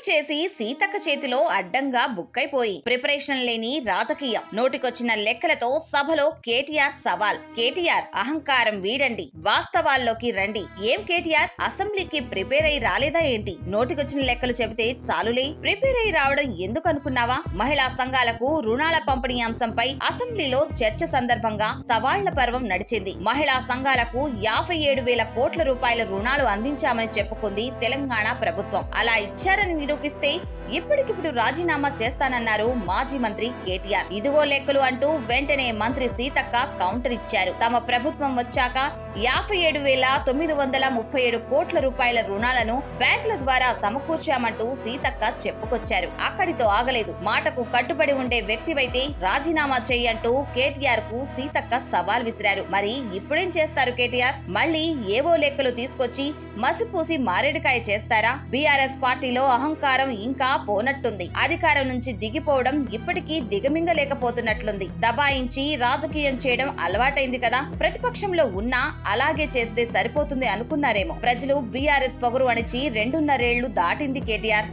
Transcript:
చేసి సీతక్క చేతిలో అడ్డంగా బుక్కైపోయి ప్రిపరేషన్ లేని రాజకీయం. నోటికొచ్చిన లెక్కలతో సభలో కేటీఆర్ సవాల్. కేటీఆర్ అహంకారం వీడండి, వాస్తవాల్లోకి రండి. ఏం కేటీఆర్, అసెంబ్లీకి ప్రిపేర్ అయి రాలేదా ఏంటి? నోటికొచ్చిన లెక్కలు చెబితే చాలులే, ప్రిపేర్ అయి రావడం ఎందుకు అనుకున్నావా? మహిళా సంఘాలకు రుణాల పంపిణీ అంశంపై అసెంబ్లీలో చర్చ సందర్భంగా సవాళ్ల పర్వం నడిచింది. మహిళా సంఘాలకు 57,000 కోట్ల రూపాయల రుణాలు అందించామని చెప్పుకుంది తెలంగాణ ప్రభుత్వం. అలా ఇచ్చారని నిరూపిస్తే ఇప్పటికిప్పుడు రాజీనామా చేస్తానన్నారు మాజీ మంత్రి కేటీఆర్. ఇదిగో లెక్కలు అంటూ వెంటనే మంత్రి సీతక్క కౌంటర్ ఇచ్చారు. తమ ప్రభుత్వం వచ్చాక 57,937 కోట్ల రూపాయల రుణాలను బ్యాంకుల ద్వారా సమకూర్చామంటూ సీతక్క చెప్పుకొచ్చారు. అక్కడితో ఆగలేదు. మాటకు కట్టుబడి ఉండే వ్యక్తివైతే రాజీనామా చేయంటూ కేటీఆర్ కు సీతక్క సవాల్ విసిరారు. మరి ఇప్పుడేం చేస్తారు కేటీఆర్? మళ్ళీ ఏవో లెక్కలు తీసుకొచ్చి మసిపూసి మారేడుకాయ చేస్తారా? బీఆర్ఎస్ పార్టీలో అహంకారం ఇంకా పోనట్టుంది. అధికారం నుంచి దిగిపోవడం ఇప్పటికీ దిగమింగలేకపోతున్నట్లుంది. దబాయించి రాజకీయం చేయడం అలవాటైంది కదా. ప్రతిపక్షంలో ఉన్నా అలాగే చేస్తే సరిపోతుంది అనుకున్నారేమో. ప్రజలు బీఆర్ఎస్ పొగరు అణిచి 2.5 ఏళ్లు దాటింది కేటీఆర్.